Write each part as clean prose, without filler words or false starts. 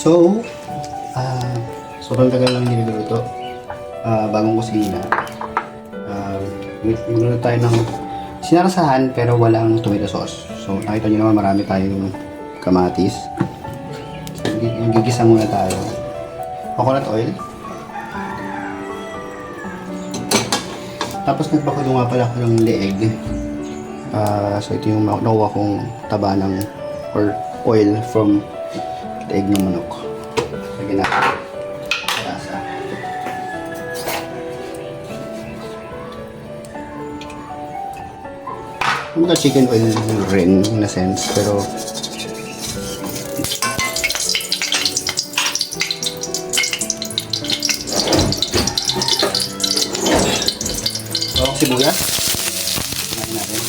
So, sobrang tagal lang niluluto. Bagong kusina. Magluluto tayo ng sinarasahan pero walang tomato sauce. So, nakita nyo naman marami tayong kamatis. So, gigisa muna tayo. Coconut oil. Tapos nagpakulo nga pala ako ng leeg. So, ito yung nakuha kong taba ng or oil from leeg ng manok. Lagyan natin. Lasa. Mga chicken oil rin in a sense, pero sibuyas. Natin natin.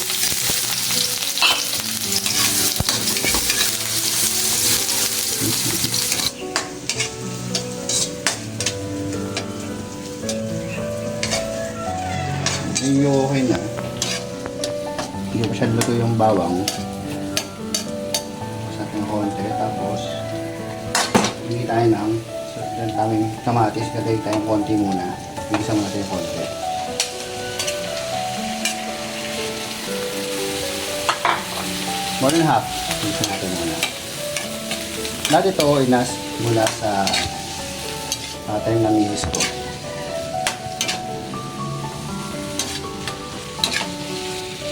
Medyo okay na. Hindi pa siya luto yung bawang. Tapos natin ng konti. Tapos hindi tayo ng daming kamatis. Katay tayong konti muna. Bigisa muna tayo konti. More than half. Bigisa natin muna. Lahat ito inas mula sa time na minis ko.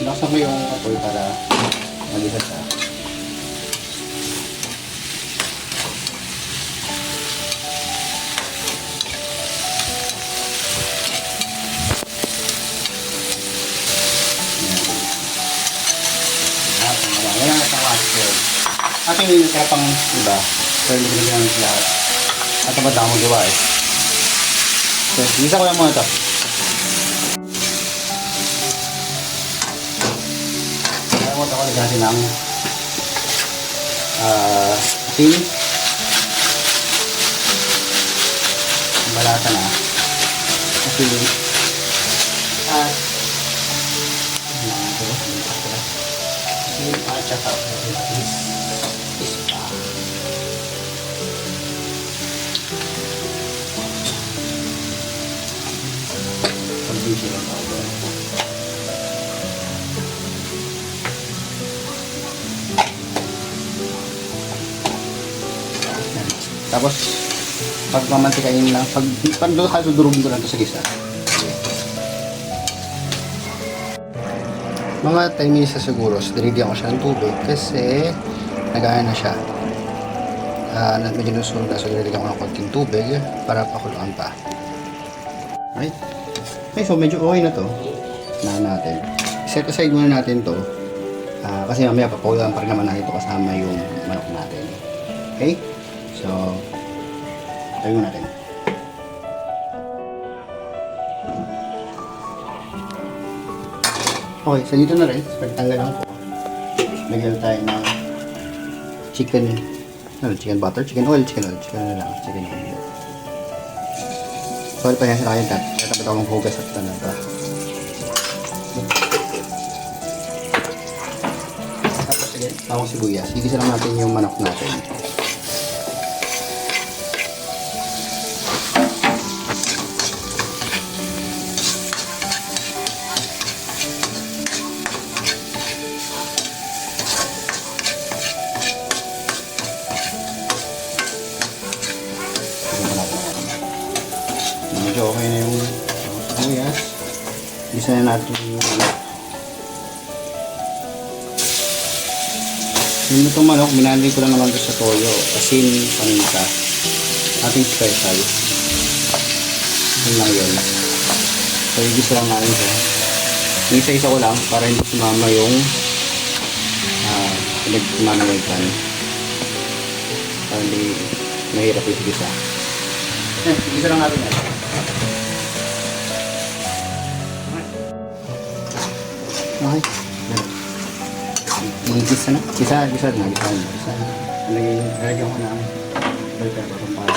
Nakasap mo yung apoy para mag-isa siya. Yan ang natakas ko. Aking hindi kaya pang iba. Pero hindi ko naging lahat. At ang mo gawa eh. So, isa ko lang muna ito. Ako lagyan natin ng asin. Balata na. Asin. At asin at saka ispa. Pag-bisi lang ako. Tapos, pag mamantikain lang, pag durugin ko lang ito sa gisa. Mga 10 minutes na siguro, so dinigyan ko siya ng tubig kasi nag-aano na siya. Medyo nasunod na, so dinigyan ko ng konting tubig para pakuluan pa. Right? Okay, so medyo okay na to. Natin. Set aside muna natin to. Kasi mamaya papakuluan pa rin naman natin ito kasama yung manok natin. Okay? So, tayo natin. Okay, so dito na rin. Pagtanggalan ko. Lagyan tayo ng chicken butter, chicken oil na lang, chicken oil. So, ito yan sa kain tat. Dapat ako maghugas at tanong pa. Tapos, again, tawang sibuyas. Igisa lang natin yung manok natin. Medyo okay na yung sibuyas. Isa na natin yung manok. Yung itong manok, minanday ko lang naman ito sa toyo. Asin, paminta. Ating special. Yun lang yun. So, igisa lang natin ito. Isa-isa ko lang para hindi sumama yung pinagmamalagan. Para hindi mahirap yung igisa. Igisa lang natin yan. Okay. Igisa na. Gisa na. Nalagyan ko ng bell pepper kung para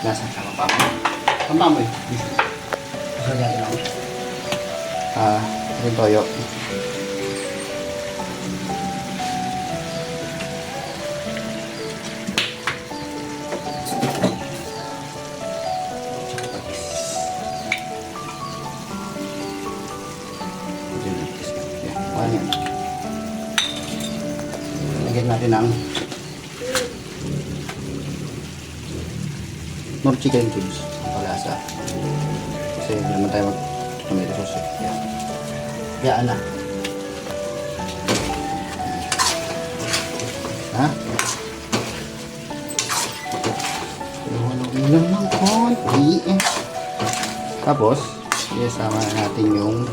lasa sa kapamoy. Kampamoy. So, lagyan ko lang. Ito toyo. natin ng more chicken cubes ang palasa. Kasi hindi naman tayo mag-tomato sauce. Kaya na. Ha? Haluin lang ng konti. Tapos, isama natin yung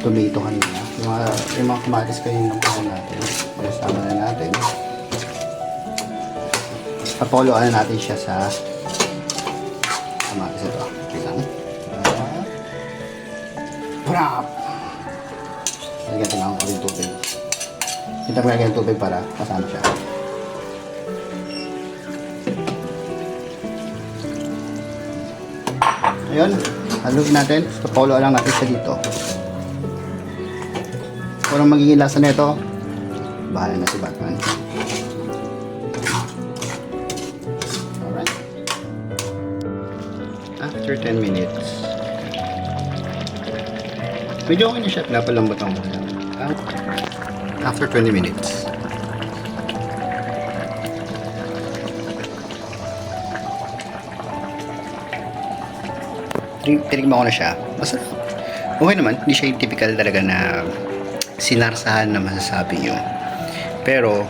tomato kanina. Yung mga kamatis kanina ng natin. Isama na natin. Papakuluan na natin siya sa kamatis ito. Okay lang. Prap! Lagyan natin ang konting tubig. Kita mo lagyan ng tubig para kasama siya. Ayun, haluin natin. Papakuluan lang natin siya dito. Kung anong magiging lasa nito, bahala na si Batman. Alright. After 10 minutes. Medyo okay na siya. Pinapalambot ang muna. After 20 minutes. Tinikman ko na siya. Masarap. Okay naman. Hindi siya yung typical talaga na sinarsahan na masasabi nyo. Pero,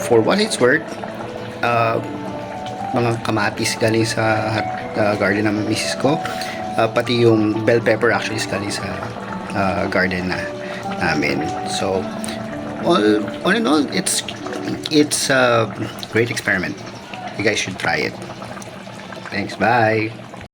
for what it's worth, mga kamatis galing sa garden ng misis ko, pati yung bell pepper actually is galing sa garden namin. So, all in all, it's a great experiment. You guys should try it. Thanks, bye!